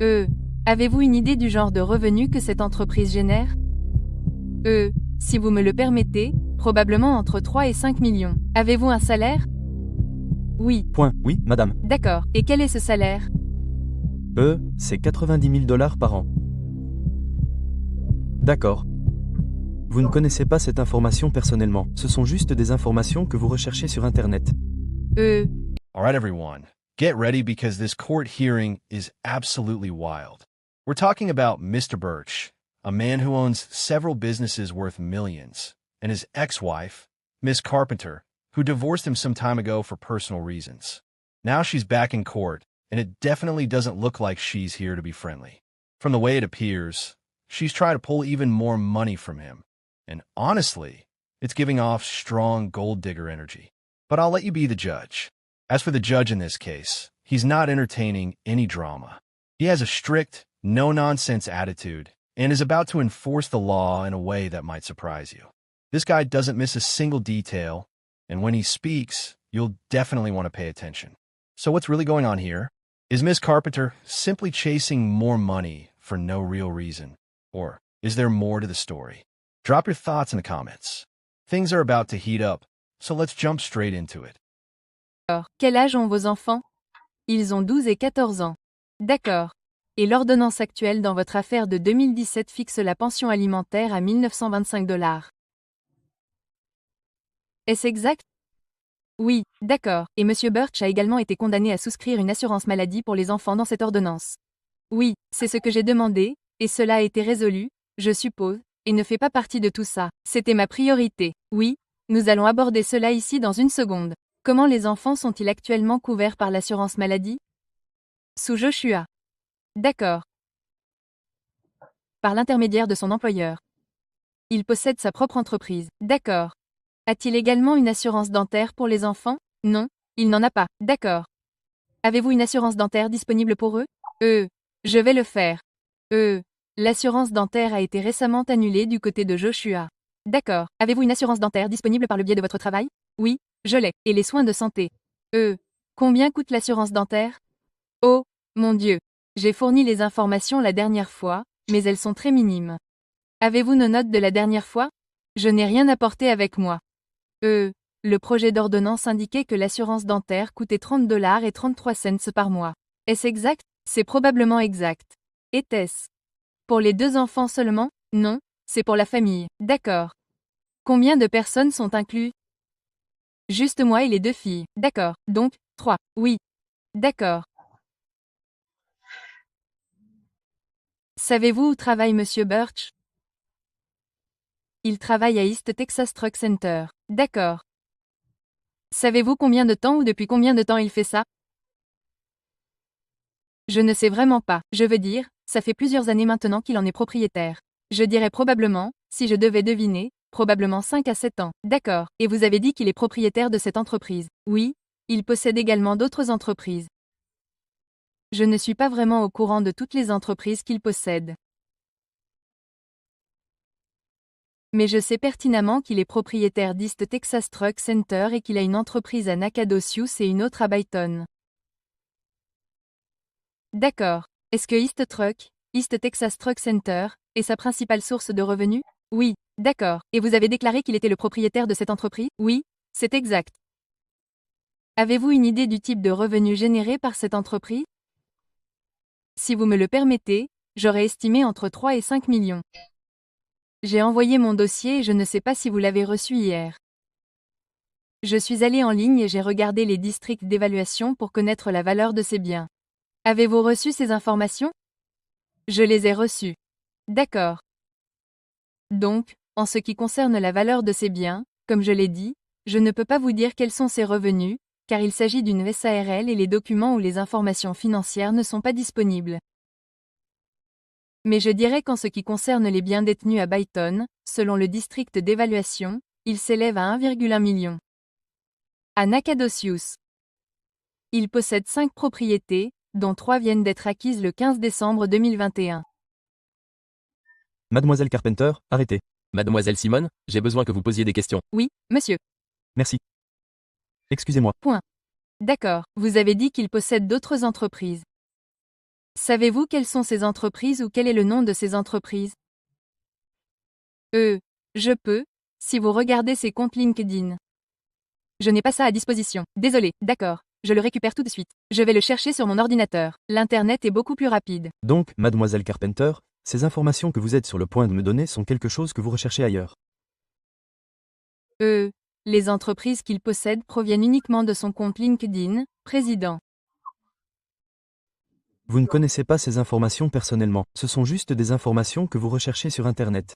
Euh, Avez-vous une idée du genre de revenu que cette entreprise génère? Si vous me le permettez, probablement entre 3 et 5 millions. Avez-vous un salaire? Oui. Oui, madame. D'accord. Et quel est ce salaire? C'est 90 000 dollars par an. D'accord. Vous ne connaissez pas cette information personnellement. Ce sont juste des informations que vous recherchez sur Internet. All right, everyone, get ready because this court hearing is absolutely wild. We're talking about Mr. Birch, a man who owns several businesses worth millions, and his ex-wife, Miss Carpenter, who divorced him some time ago for personal reasons. Now she's back in court, and it definitely doesn't look like she's here to be friendly. From the way it appears, she's trying to pull even more money from him. And honestly, it's giving off strong gold digger energy. But I'll let you be the judge. As for the judge in this case, he's not entertaining any drama. He has a strict, no-nonsense attitude and is about to enforce the law in a way that might surprise you. This guy doesn't miss a single detail, and when he speaks, you'll definitely want to pay attention. So what's really going on here? Is Miss Carpenter simply chasing more money for no real reason? Or is there more to the story? Drop your thoughts in the comments. Things are about to heat up, so let's jump straight into it. D'accord. Quel âge ont vos enfants? Ils ont 12 et 14 ans. D'accord. Et l'ordonnance actuelle dans votre affaire de 2017 fixe la pension alimentaire à 1925 $. Est-ce exact? Oui, d'accord. Et Monsieur Birch a également été condamné à souscrire une assurance maladie pour les enfants dans cette ordonnance. Oui, c'est ce que j'ai demandé, et cela a été résolu, je suppose, et ne fait pas partie de tout ça. C'était ma priorité. Oui, nous allons aborder cela ici dans une seconde. Comment les enfants sont-ils actuellement couverts par l'assurance maladie? Sous Joshua. D'accord. Par l'intermédiaire de son employeur. Il possède sa propre entreprise. D'accord. A-t-il également une assurance dentaire pour les enfants? Non, il n'en a pas. D'accord. Avez-vous une assurance dentaire disponible pour eux? Je vais le faire. L'assurance dentaire a été récemment annulée du côté de Joshua. D'accord. Avez-vous une assurance dentaire disponible par le biais de votre travail? Oui, je l'ai. Et les soins de santé? Combien coûte l'assurance dentaire? Oh, mon Dieu. J'ai fourni les informations la dernière fois, mais elles sont très minimes. Avez-vous nos notes de la dernière fois? Je n'ai rien apporté avec moi. Le projet d'ordonnance indiquait que l'assurance dentaire coûtait 30 $ et 33 cents par mois. Est-ce exact? C'est probablement exact. Était-ce pour les 2 enfants seulement? Non, c'est pour la famille. D'accord. Combien de personnes sont inclus? Juste moi et les 2 filles. D'accord. Donc, 3. Oui. D'accord. Savez-vous où travaille Monsieur Birch? Il travaille à East Texas Truck Center. D'accord. Savez-vous combien de temps ou depuis combien de temps il fait ça? Je ne sais vraiment pas. Je veux dire, ça fait plusieurs années maintenant qu'il en est propriétaire. Je dirais probablement, si je devais deviner, probablement 5 à 7 ans. D'accord. Et vous avez dit qu'il est propriétaire de cette entreprise. Oui, il possède également d'autres entreprises. Je ne suis pas vraiment au courant de toutes les entreprises qu'il possède. Mais je sais pertinemment qu'il est propriétaire d'East Texas Truck Center et qu'il a une entreprise à Nacogdoches et une autre à Byton. D'accord. Est-ce que East Texas Truck Center, est sa principale source de revenus? Oui, d'accord. Et vous avez déclaré qu'il était le propriétaire de cette entreprise? Oui, c'est exact. Avez-vous une idée du type de revenus générés par cette entreprise? Si vous me le permettez, j'aurais estimé entre 3 et 5 millions. J'ai envoyé mon dossier et je ne sais pas si vous l'avez reçu hier. Je suis allé en ligne et j'ai regardé les districts d'évaluation pour connaître la valeur de ces biens. Avez-vous reçu ces informations? Je les ai reçues. D'accord. Donc, en ce qui concerne la valeur de ces biens, comme je l'ai dit, je ne peux pas vous dire quels sont ces revenus, car il s'agit d'une SARL et les documents ou les informations financières ne sont pas disponibles. Mais je dirais qu'en ce qui concerne les biens détenus à Byton, selon le district d'évaluation, ils s'élèvent à 1,1 million. À Nacogdoches. Il possède 5 propriétés, dont 3 viennent d'être acquises le 15 décembre 2021. Mademoiselle Carpenter, arrêtez. Mademoiselle Simone, j'ai besoin que vous posiez des questions. Oui, monsieur. Merci. Excusez-moi. D'accord. Vous avez dit qu'il possède d'autres entreprises. Savez-vous quelles sont ces entreprises ou quel est le nom de ces entreprises? Je peux, si vous regardez ses comptes LinkedIn. Je n'ai pas ça à disposition. Désolé, d'accord. Je le récupère tout de suite. Je vais le chercher sur mon ordinateur. L'Internet est beaucoup plus rapide. Donc, mademoiselle Carpenter, ces informations que vous êtes sur le point de me donner sont quelque chose que vous recherchez ailleurs. Les entreprises qu'il possède proviennent uniquement de son compte LinkedIn, président. Vous ne connaissez pas ces informations personnellement, ce sont juste des informations que vous recherchez sur Internet.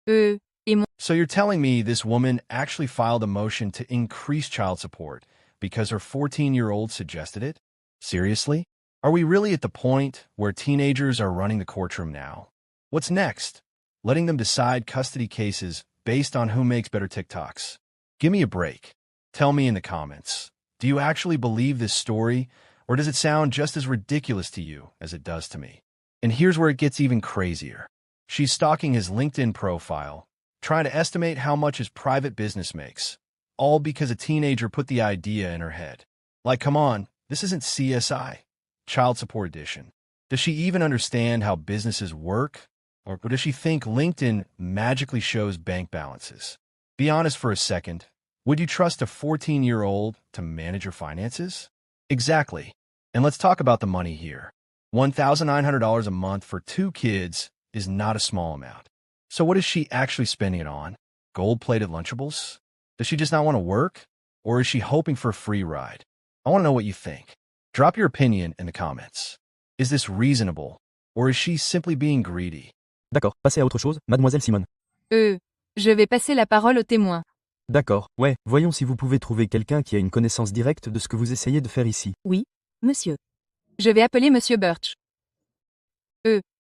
So you're telling me this woman actually filed a motion to increase child support because her 14-year-old suggested it? Seriously? Are we really at the point where teenagers are running the courtroom now? What's next? Letting them decide custody cases based on who makes better TikToks? Give me a break. Tell me in the comments. Do you actually believe this story, or does it sound just as ridiculous to you as it does to me? And here's where it gets even crazier. She's stalking his LinkedIn profile, trying to estimate how much his private business makes, all because a teenager put the idea in her head. Like, come on, this isn't CSI, Child Support Edition. Does she even understand how businesses work? Or does she think LinkedIn magically shows bank balances? Be honest for a second. Would you trust a 14-year-old to manage your finances? Exactly. And let's talk about the money here. $1,900 a month for 2 kids is not a small amount. So what is she actually spending it on? Gold-plated Lunchables? Does she just not want to work? Or is she hoping for a free ride? I want to know what you think. Drop your opinion in the comments. Is this reasonable? Or is she simply being greedy? D'accord, passez à autre chose, mademoiselle Simone. Je vais passer la parole au témoin. D'accord, ouais, voyons si vous pouvez trouver quelqu'un qui a une connaissance directe de ce que vous essayez de faire ici. Oui, monsieur. Je vais appeler Monsieur Birch.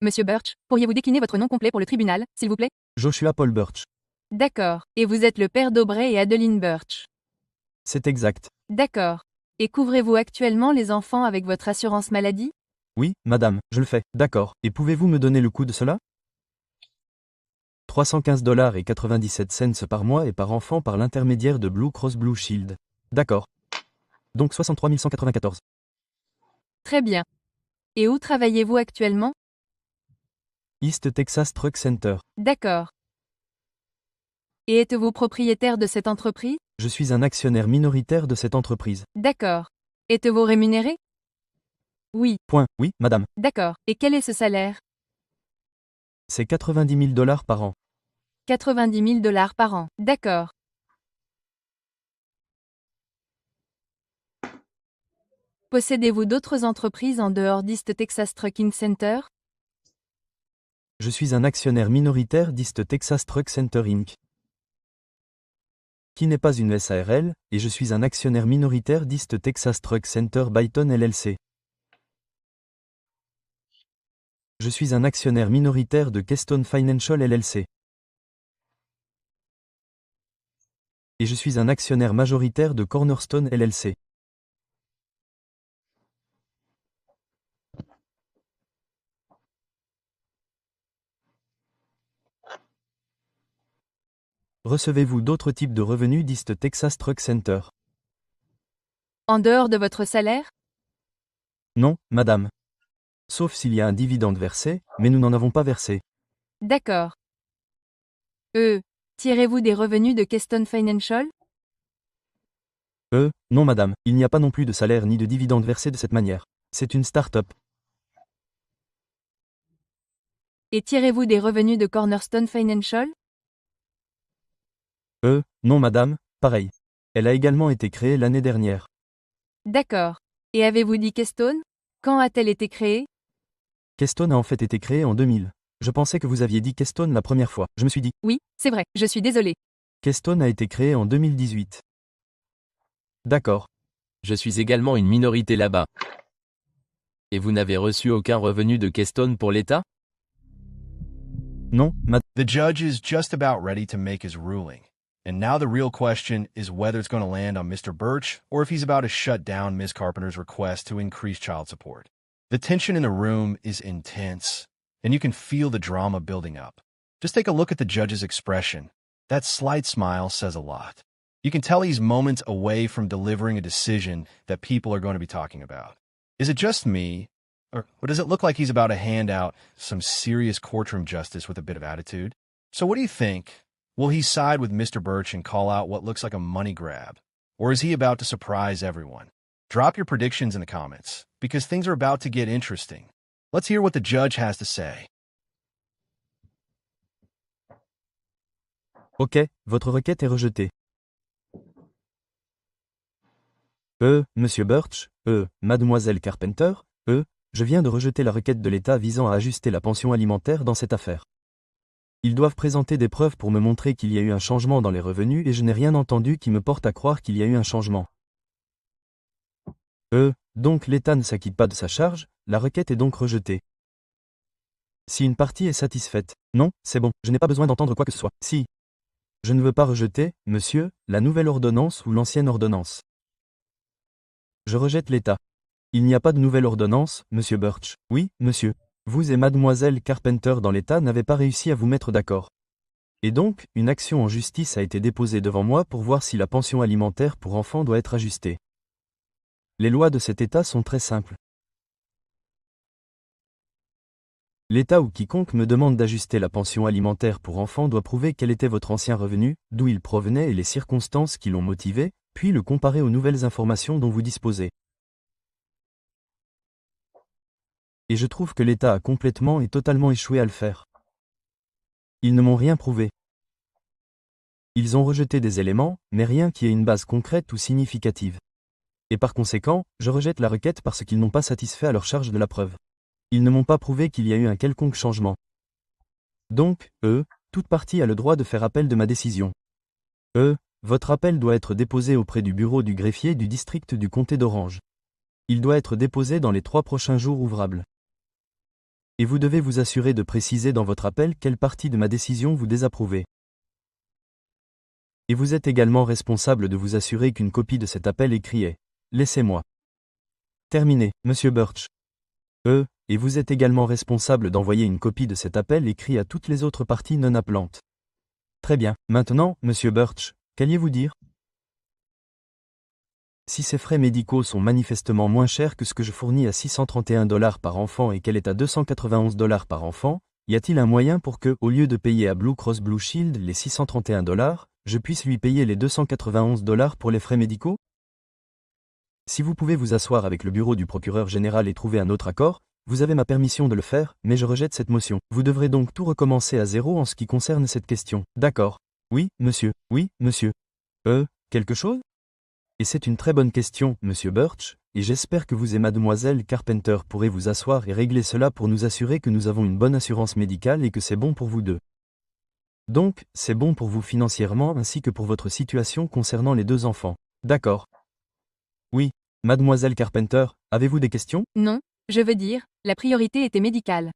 Monsieur Birch, pourriez-vous décliner votre nom complet pour le tribunal, s'il vous plaît? Joshua Paul Birch. D'accord. Et vous êtes le père d'Aubrey et Adeline Birch. C'est exact. D'accord. Et couvrez-vous actuellement les enfants avec votre assurance maladie? Oui, madame, je le fais. D'accord. Et pouvez-vous me donner le coût de cela? $315,97 par mois et par enfant par l'intermédiaire de Blue Cross Blue Shield. D'accord. Donc 63 194. Très bien. Et où travaillez-vous actuellement? East Texas Truck Center. D'accord. Et êtes-vous propriétaire de cette entreprise? Je suis un actionnaire minoritaire de cette entreprise. D'accord. Êtes-vous rémunéré? Oui. Point. Oui, madame. D'accord. Et quel est ce salaire? C'est $90,000 par an. $90,000 par an. D'accord. Possédez-vous d'autres entreprises en dehors d'East Texas Trucking Center? Je suis un actionnaire minoritaire d'East Texas Truck Center Inc., qui n'est pas une SARL, et je suis un actionnaire minoritaire d'East Texas Truck Center Byton LLC. Je suis un actionnaire minoritaire de Keystone Financial LLC. Et je suis un actionnaire majoritaire de Cornerstone LLC. Recevez-vous d'autres types de revenus d'East Texas Truck Center? En dehors de votre salaire? Non, madame. Sauf s'il y a un dividende versé, mais nous n'en avons pas versé. D'accord. Tirez-vous des revenus de Keystone Financial? Non madame, il n'y a pas non plus de salaire ni de dividende versé de cette manière. C'est une start-up. Et tirez-vous des revenus de Cornerstone Financial? Non madame, pareil. Elle a également été créée l'année dernière. D'accord. Et avez-vous dit Keystone? Quand a-t-elle été créée? Keystone a en fait été créée en 2000. Je pensais que vous aviez dit Keystone la première fois. Je me suis dit. Oui, c'est vrai, je suis désolé. Keystone a été créée en 2018. D'accord. Je suis également une minorité là-bas. Et vous n'avez reçu aucun revenu de Keystone pour l'État? Non, The judge is just about ready to make his ruling. And now the real question is whether it's going to land on Mr. Birch or if he's about to shut down Ms. Carpenter's request to increase child support. The tension in the room is intense, and you can feel the drama building up. Just take a look at the judge's expression. That slight smile says a lot. You can tell he's moments away from delivering a decision that people are going to be talking about. Is it just me, Or does it look like he's about to hand out some serious courtroom justice with a bit of attitude? So what do you think? Will he side with Mr. Birch and call out what looks like a money grab? Or is he about to surprise everyone? Drop your predictions in the comments, because things are about to get interesting. Let's hear what the judge has to say. Ok, votre requête est rejetée. Monsieur Birch, Mademoiselle Carpenter, je viens de rejeter la requête de l'État visant à ajuster la pension alimentaire dans cette affaire. Ils doivent présenter des preuves pour me montrer qu'il y a eu un changement dans les revenus et je n'ai rien entendu qui me porte à croire qu'il y a eu un changement. Donc l'État ne s'acquitte pas de sa charge, la requête est donc rejetée. Si une partie est satisfaite, non, c'est bon, je n'ai pas besoin d'entendre quoi que ce soit. Si. Je ne veux pas rejeter, monsieur, la nouvelle ordonnance ou l'ancienne ordonnance. Je rejette l'État. Il n'y a pas de nouvelle ordonnance, monsieur Birch. Oui, monsieur. Vous et mademoiselle Carpenter dans l'État n'avez pas réussi à vous mettre d'accord. Et donc, une action en justice a été déposée devant moi pour voir si la pension alimentaire pour enfants doit être ajustée. Les lois de cet État sont très simples. L'État ou quiconque me demande d'ajuster la pension alimentaire pour enfants doit prouver quel était votre ancien revenu, d'où il provenait et les circonstances qui l'ont motivé, puis le comparer aux nouvelles informations dont vous disposez. Et je trouve que l'État a complètement et totalement échoué à le faire. Ils ne m'ont rien prouvé. Ils ont rejeté des éléments, mais rien qui ait une base concrète ou significative. Et par conséquent, je rejette la requête parce qu'ils n'ont pas satisfait à leur charge de la preuve. Ils ne m'ont pas prouvé qu'il y a eu un quelconque changement. Donc, toute partie a le droit de faire appel de ma décision. Votre appel doit être déposé auprès du bureau du greffier du district du comté d'Orange. Il doit être déposé dans les 3 prochains jours ouvrables. Et vous devez vous assurer de préciser dans votre appel quelle partie de ma décision vous désapprouvez. Et vous êtes également responsable de vous assurer qu'une copie de cet appel écrit est « Laissez-moi ». Terminé, monsieur Birch. Et vous êtes également responsable d'envoyer une copie de cet appel écrit à toutes les autres parties non appelantes. Très bien. Maintenant, monsieur Birch, qu'alliez-vous dire? Si ces frais médicaux sont manifestement moins chers que ce que je fournis à $631 par enfant et qu'elle est à $291 par enfant, y a-t-il un moyen pour que, au lieu de payer à Blue Cross Blue Shield les $631, je puisse lui payer les $291 pour les frais médicaux? Si vous pouvez vous asseoir avec le bureau du procureur général et trouver un autre accord, vous avez ma permission de le faire, mais je rejette cette motion. Vous devrez donc tout recommencer à zéro en ce qui concerne cette question. D'accord. Oui, monsieur. Oui, monsieur. Quelque chose? Et c'est une très bonne question, monsieur Birch, et j'espère que vous et mademoiselle Carpenter pourrez vous asseoir et régler cela pour nous assurer que nous avons une bonne assurance médicale et que c'est bon pour vous deux. Donc, c'est bon pour vous financièrement ainsi que pour votre situation concernant les 2 enfants. D'accord. Oui, mademoiselle Carpenter, avez-vous des questions? Non, je veux dire, la priorité était médicale.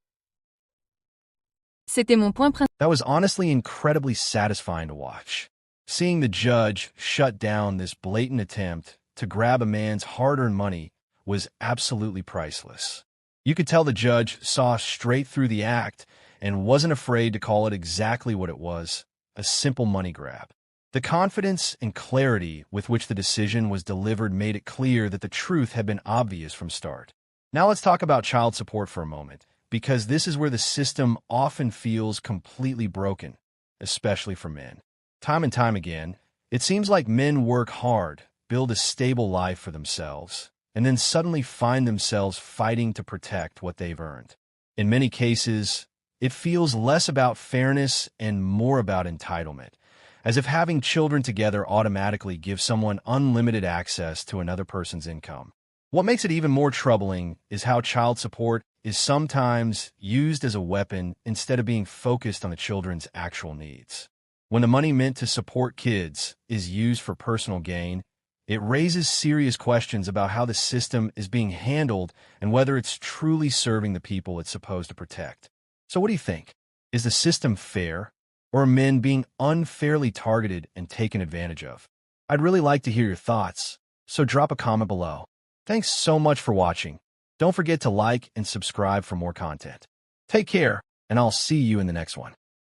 C'était mon point principal. That was honestly incredibly satisfying to watch. Seeing the judge shut down this blatant attempt to grab a man's hard-earned money was absolutely priceless. You could tell the judge saw straight through the act and wasn't afraid to call it exactly what it was, a simple money grab. The confidence and clarity with which the decision was delivered made it clear that the truth had been obvious from start. Now let's talk about child support for a moment, because this is where the system often feels completely broken, especially for men. Time and time again, it seems like men work hard, build a stable life for themselves, and then suddenly find themselves fighting to protect what they've earned. In many cases, it feels less about fairness and more about entitlement, as if having children together automatically gives someone unlimited access to another person's income. What makes it even more troubling is how child support is sometimes used as a weapon instead of being focused on the children's actual needs. When the money meant to support kids is used for personal gain, it raises serious questions about how the system is being handled and whether it's truly serving the people it's supposed to protect. So what do you think? Is the system fair, or are men being unfairly targeted and taken advantage of? I'd really like to hear your thoughts, so drop a comment below. Thanks so much for watching. Don't forget to like and subscribe for more content. Take care, and I'll see you in the next one.